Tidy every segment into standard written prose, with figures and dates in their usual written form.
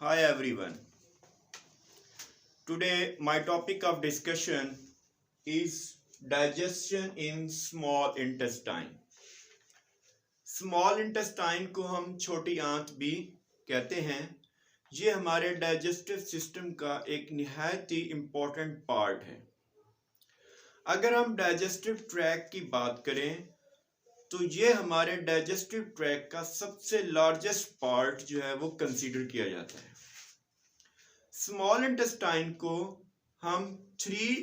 Hi everyone. Today my topic of discussion is digestion in small intestine. Small intestine को हम छोटी आंत भी कहते हैं। ये हमारे डाइजेस्टिव सिस्टम का एक निहायत ही इम्पोर्टेंट पार्ट है। अगर हम डाइजेस्टिव ट्रैक की बात करें तो ये हमारे डाइजेस्टिव ट्रैक का सबसे लार्जेस्ट पार्ट जो है वो कंसीडर किया जाता है। स्मॉल इंटेस्टाइन को हम 3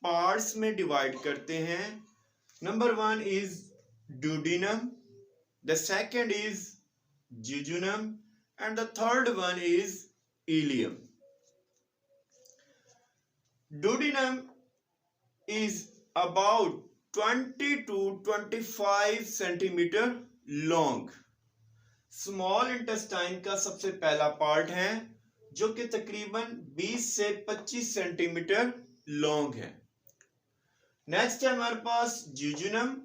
पार्ट्स में डिवाइड करते हैं। Number 1 is duodenum, the second is jejunum and the third one is ileum. Duodenum is about 20 to 25 centimetre long. Small intestine का सबसे पहला पार्ट है जो कि तकरीबन 20 से 25 सेंटीमीटर लॉन्ग है। नेक्स्ट है हमारे पास जिजुनम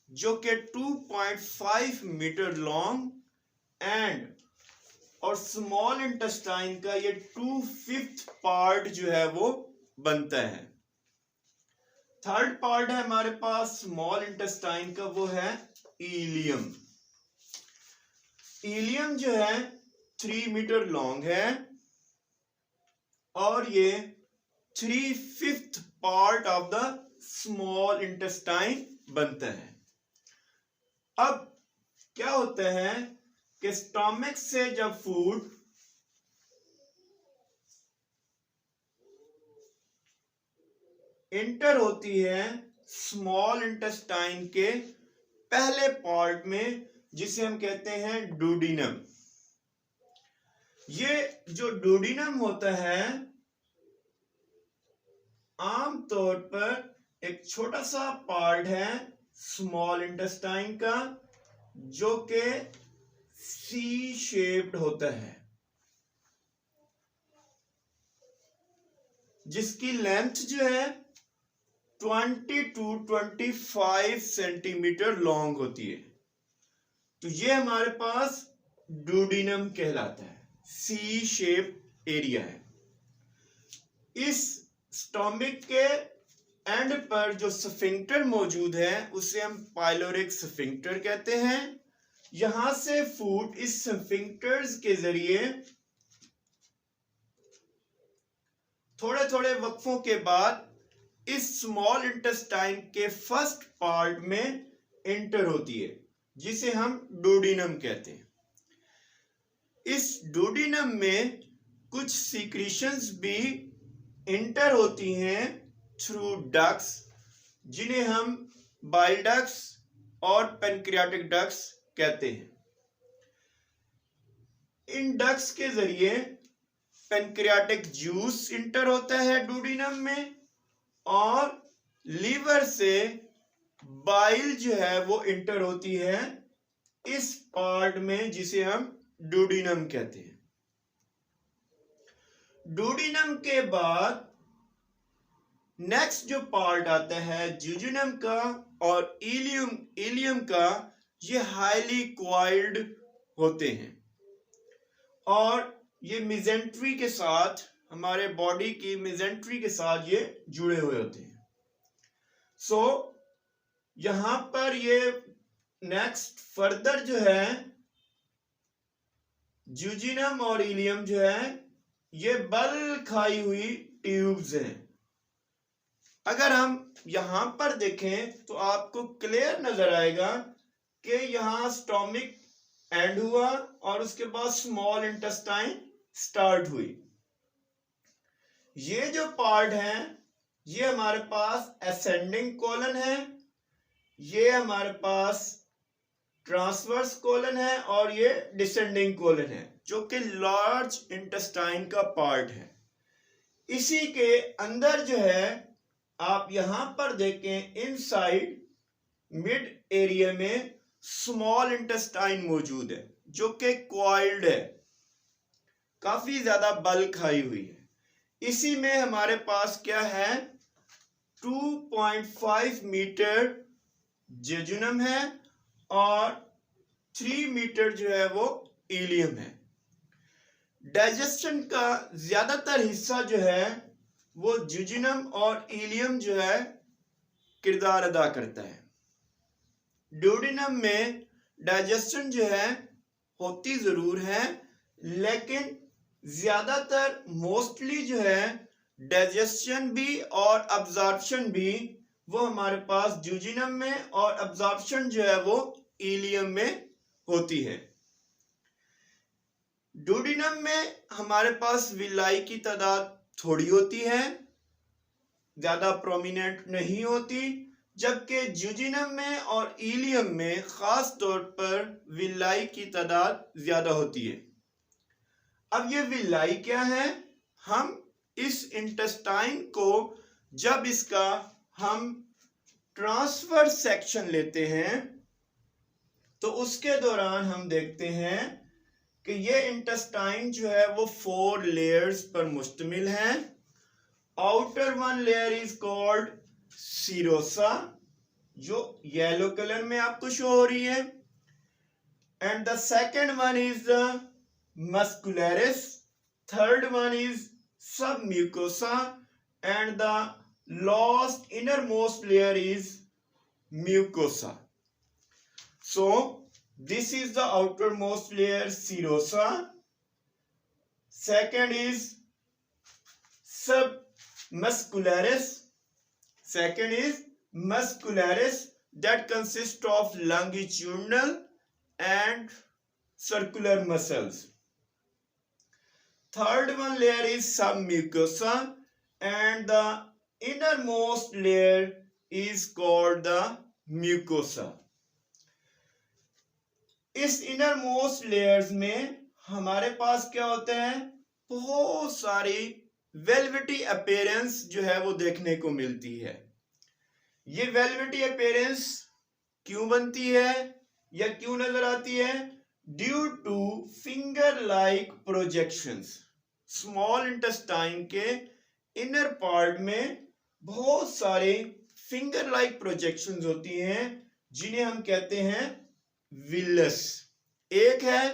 जो कि 2.5 मीटर लॉन्ग एंड और स्मॉल इंटेस्टाइन का ये 2/5 पार्ट जो है वो बनता है। थर्ड पार्ट है हमारे पास स्मॉल इंटेस्टाइन का, वो है इलियम। इलियम जो है 3 मीटर लॉन्ग है और ये 3/5 part of the small intestine बनता है। अब क्या होता है कि स्टमक से जब फूड इंटर होती है स्मॉल इंटेस्टाइन के पहले पार्ट में जिसे हम कहते हैं डुओडेनम। ये जो डुओडेनम होता है आमतौर पर एक छोटा सा पार्ट है स्मॉल इंटेस्टाइन का जो कि सी शेप्ड होता है, जिसकी लेंथ जो है 20 to 25 सेंटीमीटर लॉन्ग होती है। तो ये हमारे पास डुओडेनम कहलाता है, सी शेप एरिया है। इस स्टोमिक के एंड पर जो स्फिंक्टर मौजूद है उसे हम पाइलोरिक स्फिंक्टर कहते हैं। यहां से फूड इस स्फिंक्टर्स के जरिए थोड़े थोड़े वक्फों के बाद इस स्मॉल इंटेस्टाइन के फर्स्ट पार्ट में एंटर होती है जिसे हम डुओडेनम कहते हैं। इस डुओडेनम में कुछ सीक्रेशंस भी एंटर होती हैं थ्रू डक्ट्स जिन्हें हम बाइल डक्ट्स और पैनक्रियाटिक डक्ट्स कहते हैं। इन डक्ट्स के जरिए पैनक्रियाटिक जूस इंटर होता है डुओडेनम में और लीवर से बाइल जो है वो इंटर होती है इस पार्ट में जिसे हम डुओडेनम कहते हैं। डुओडेनम के बाद नेक्स्ट जो पार्ट आता है जिजुनम का और इलियम का, ये हाईली क्वाइल्ड होते हैं और ये मेसेंट्री के साथ, हमारे बॉडी की मेसेंट्री के साथ ये जुड़े हुए होते हैं। सो यहां पर ये नेक्स्ट फर्दर जो है जिजुनम और इलियम जो है ये बल खाई हुई ट्यूब्स हैं। अगर हम यहां पर देखें तो आपको क्लियर नजर आएगा कि यहां स्टोमिक एंड हुआ और उसके बाद स्मॉल इंटेस्टाइन स्टार्ट हुई। ये जो पार्ट है ये हमारे पास असेंडिंग कोलन है, ये हमारे पास ट्रांसवर्स कोलन है और ये डिसेंडिंग कोलन है जो कि लार्ज इंटेस्टाइन का पार्ट है। इसी के अंदर जो है आप यहां पर देखें इनसाइड मिड एरिया में स्मॉल इंटेस्टाइन मौजूद है जो कि क्वाइल्ड है, काफी ज्यादा बल खाई हुई है। इसी में हमारे पास क्या है 2.5 मीटर जेजुनम है और 3 मीटर जो है वो इलियम है। डाइजेशन का ज्यादातर हिस्सा जो है वो ज्यूजिनम और इलियम जो है किरदार अदा करता है। ड्यूडिनम में डाइजेशन जो है होती जरूर है, लेकिन ज्यादातर मोस्टली जो है डाइजेशन भी और अब्जॉर्प्शन भी वो हमारे पास ड्यूजिनम में और अब्जॉर्प्शन जो है वो इलियम में होती है। ड्यूडिनम में हमारे पास विलाई की तादाद थोड़ी होती है, ज्यादा प्रोमिनेंट नहीं होती, जबकि ज्यूजिनम में और इलियम में खास तौर पर विलाई की तादाद ज्यादा होती है। अब ये विलाई क्या है? हम इस इंटेस्टाइन को जब इसका हम ट्रांसफर सेक्शन लेते हैं तो उसके दौरान हम देखते हैं कि ये इंटेस्टाइन जो है वो 4 लेयर्स पर मुश्तमिल है। Outer one layer is called serosa, जो येलो कलर में आपको शो हो रही है, and the second one is muscularis, third one is sub mucosa, and the last innermost layer is mucosa. So this is the outermost layer, serosa. Second is submuscularis. Second is muscularis, that consists of longitudinal and circular muscles. Third one layer is submucosa, and the innermost layer is called the mucosa. इस innermost layers में हमारे पास क्या होते हैं? बहुत सारी velvety appearance जो है वो देखने को मिलती है। ये वेलवेटी अपीयरेंस क्यों बनती है या क्यों नजर आती है? Due two finger like projections. Small intestine के इनर पार्ट में बहुत सारे फिंगर लाइक प्रोजेक्शंस होती हैं जिन्हें हम कहते हैं विलस। एक है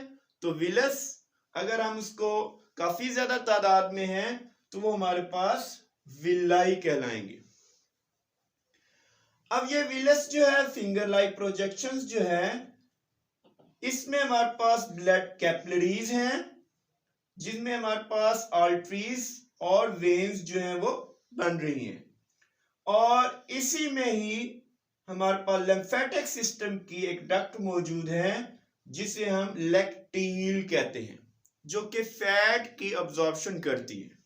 तो विलस, अगर हम उसको काफी ज्यादा तादाद में हैं तो वो हमारे पास विलाई कहलाएंगे। अब ये विलस जो है, फिंगर लाइक प्रोजेक्शंस जो है, इसमें हमारे पास ब्लड कैपिलरीज हैं जिनमें हमारे पास आर्टरीज और वेन्स जो हैं वो बन रही हैं, और इसी में ही हमारे पास लिम्फेटिक सिस्टम की एक डक्ट मौजूद है जिसे हम लैक्टील कहते हैं, जो कि फैट की अब्जॉर्प्शन करती है।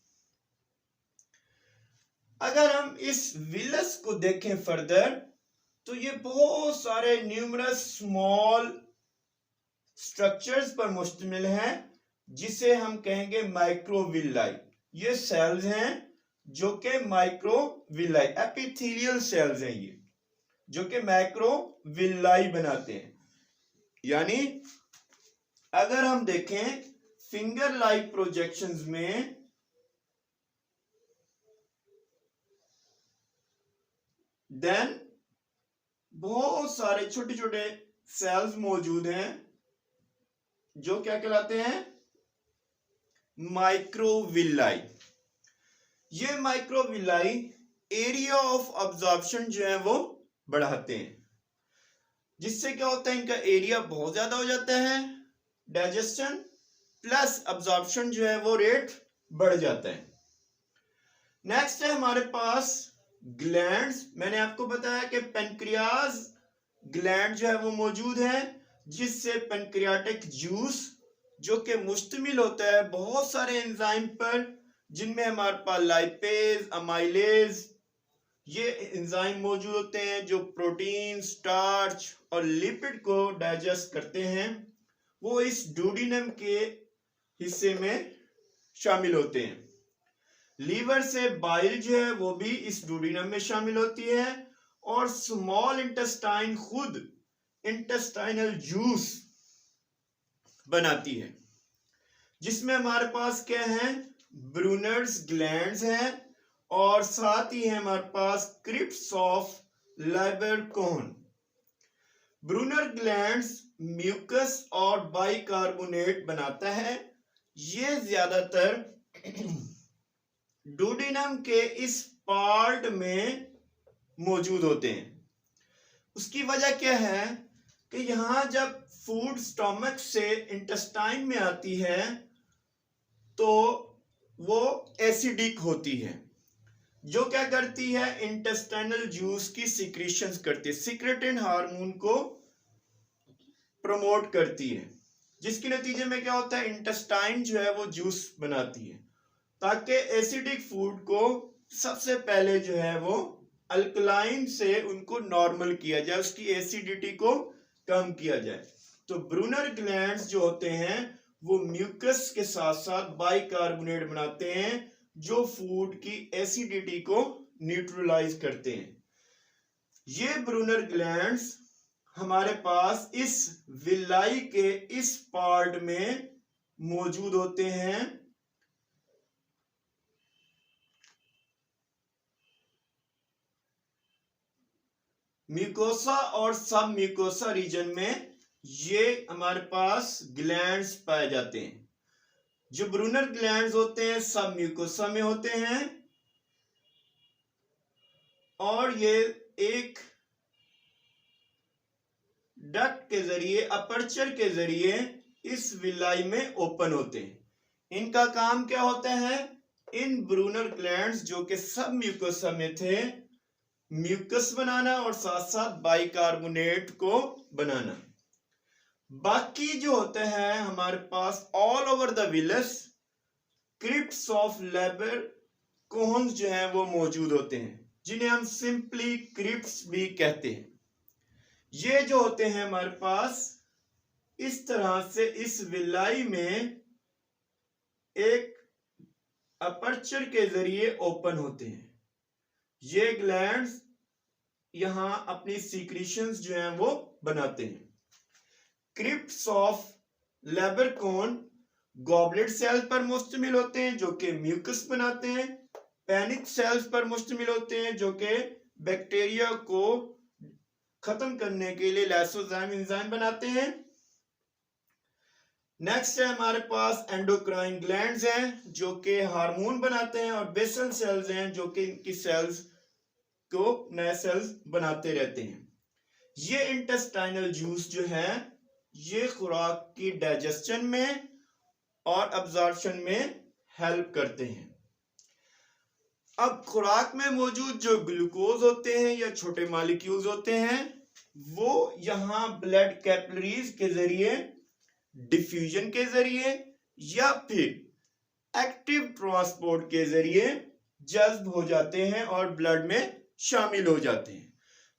अगर हम इस विलस को देखें फर्दर तो ये बहुत सारे न्यूमरस स्मॉल स्ट्रक्चर्स पर मुश्तमिल है जिसे हम कहेंगे माइक्रोविलाई। ये सेल्स हैं जो कि माइक्रोविलाई एपिथेलियल सेल्स हैं, ये जो कि माइक्रोविलाई बनाते हैं। यानी अगर हम देखें फिंगर लाइक प्रोजेक्शंस में देन बहुत सारे छोटे छोटे सेल्स मौजूद हैं जो क्या कहलाते हैं? माइक्रोविलाई। ये माइक्रोविलाई एरिया ऑफ अब्जॉर्प्शन जो है वो बढ़ाते हैं, जिससे क्या होता है? इनका एरिया बहुत ज्यादा हो जाता है, डाइजेशन प्लस अब्जॉर्प्शन जो है वो रेट बढ़ जाता है। नेक्स्ट है हमारे पास ग्लैंड्स। मैंने आपको बताया कि पेनक्रियाज ग्लैंड जो है वो मौजूद है जिससे पेनक्रियाटिक जूस, जो कि मुश्तमिल होता है बहुत सारे एंजाइम पर, जिनमें हमारे पास लाइपेज, अमाइलेज, ये एंजाइम मौजूद होते हैं जो प्रोटीन, स्टार्च और लिपिड को डाइजेस्ट करते हैं, वो इस ड्यूडिनम के हिस्से में शामिल होते हैं। लीवर से बाइल जो है वो भी इस ड्यूडिनम में शामिल होती है, और स्मॉल इंटेस्टाइन खुद इंटेस्टाइनल जूस बनाती है, जिसमें हमारे पास क्या है? ब्रूनर्स ग्लैंड्स हैं, और साथ ही है हमारे पास crypts of Lieberkuhn. Brunner glands mucus और बाइकार्बोनेट बनाता है ये ज्यादातर डुओडेनम के इस पार्ट में मौजूद होते हैं। उसकी वजह क्या है कि यहां जब फूड स्टोमक से इंटेस्टाइन में आती है तो वो एसिडिक होती है, जो क्या करती है, इंटेस्टाइनल जूस की सिक्रीशंस करती है, सिक्रेटिन हार्मोन को प्रमोट करती है, जिसके नतीजे में क्या होता है, इंटेस्टाइन जो है वो जूस बनाती है, ताकि एसिडिक फूड को सबसे पहले जो है वो अल्कलाइन से उनको नॉर्मल किया जाए, उसकी एसिडिटी को कम किया जाए। तो ब्रूनर ग्लैंड्स जो होते हैं वो म्यूकस के साथ साथ बाइकार्बोनेट बनाते हैं जो फूड की एसिडिटी को न्यूट्रलाइज करते हैं। ये ब्रूनर ग्लैंड्स हमारे पास इस विलाई के इस पार्ट में मौजूद होते हैं। म्यूकोसा और सब म्यूकोसा रीजन में ये हमारे पास ग्लैंड्स पाए जाते हैं। जो ब्रूनर ग्लैंड्स होते हैं सब म्यूकोसा में होते हैं और ये एक डक्ट के जरिए, अपर्चर के जरिए इस विलाई में ओपन होते हैं। इनका काम क्या होता है, इन ब्रूनर ग्लैंड्स जो कि सब म्यूकोसा में थे, म्यूकस बनाना और साथ साथ बाइकार्बोनेट को बनाना। बाकी जो होते हैं हमारे पास all over the villus crypts of Lieberkuhn's जो हैं वो मौजूद होते हैं, जिन्हें हम सिंपली क्रिप्ट्स भी कहते हैं। ये जो होते हैं हमारे पास इस तरह से इस विलाई में एक अपर्चर के जरिए ओपन होते हैं। ये ग्लैंड्स यहां अपनी सीक्रेशंस जो हैं वो बनाते हैं। क्रिप्ट्स ऑफ लेबरकोन गॉबलेट सेल्स पर मुश्तमिल होते हैं जो कि म्यूकस बनाते हैं। पैनिक सेल्स पर मुश्तमिल होते हैं जो कि बैक्टीरिया को खत्म करने के लिए लाइसोजाइम एंजाइम बनाते हैं। नेक्स्ट है हमारे पास एंडोक्राइन ग्लैंड्स हैं जो कि हार्मोन बनाते हैं, और बेसल सेल्स हैं जो कि इनकी सेल्स को नए सेल्स बनाते रहते हैं। ये इंटेस्टाइनल जूस जो है ये खुराक की डाइजेशन में और अब्जॉर्प्शन में हेल्प करते हैं। अब खुराक में मौजूद जो ग्लूकोज होते हैं या छोटे मॉलिक्यूल्स होते हैं वो यहां ब्लड कैपिलरीज के जरिए, डिफ्यूजन के जरिए या फिर एक्टिव ट्रांसपोर्ट के जरिए जज्ब हो जाते हैं और ब्लड में शामिल हो जाते हैं।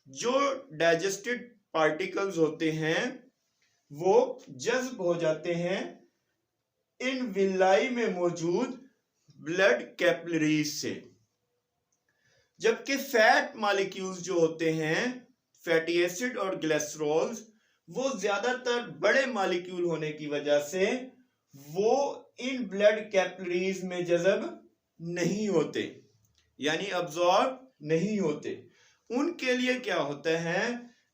जो डाइजेस्टेड पार्टिकल्स होते हैं वो जज्ब हो जाते हैं इन विलाई में मौजूद ब्लड कैपिलरीज से, जबकि फैट मॉलिक्यूल्स जो होते हैं, फैटी एसिड और ग्लिसरॉल्स, वो ज्यादातर बड़े मॉलिक्यूल होने की वजह से वो इन ब्लड कैपिलरीज में जज्ब नहीं होते, यानी अब्जॉर्ब नहीं होते। उनके लिए क्या होता है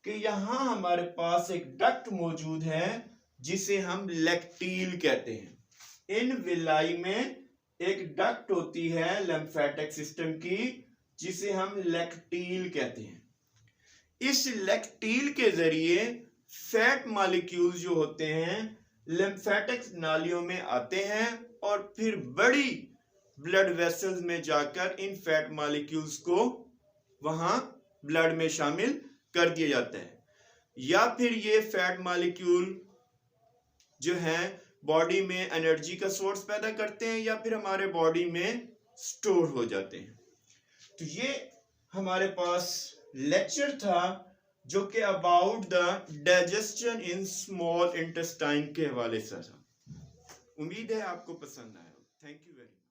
कि यहां हमारे पास एक डक्ट मौजूद है जिसे हम लैक्टील कहते हैं। इन विलाई में एक डक्ट होती है लिम्फेटिक सिस्टम की जिसे हम लैक्टील कहते हैं। इस लैक्टील के जरिए फैट मॉलिक्यूल्स जो होते हैं लिम्फेटिक नालियों में आते हैं और फिर बड़ी ब्लड वेसल्स में जाकर इन फैट मॉलिक्यूल्स को वहां ब्लड में शामिल कर दिया जाता है, या फिर ये फैट मॉलिक्यूल जो है बॉडी में एनर्जी का सोर्स पैदा करते हैं या फिर हमारे बॉडी में स्टोर हो जाते हैं। तो ये हमारे पास लेक्चर था जो कि about the digestion in small intestine के हवाले से था। उम्मीद है आपको पसंद आया। Thank you very much.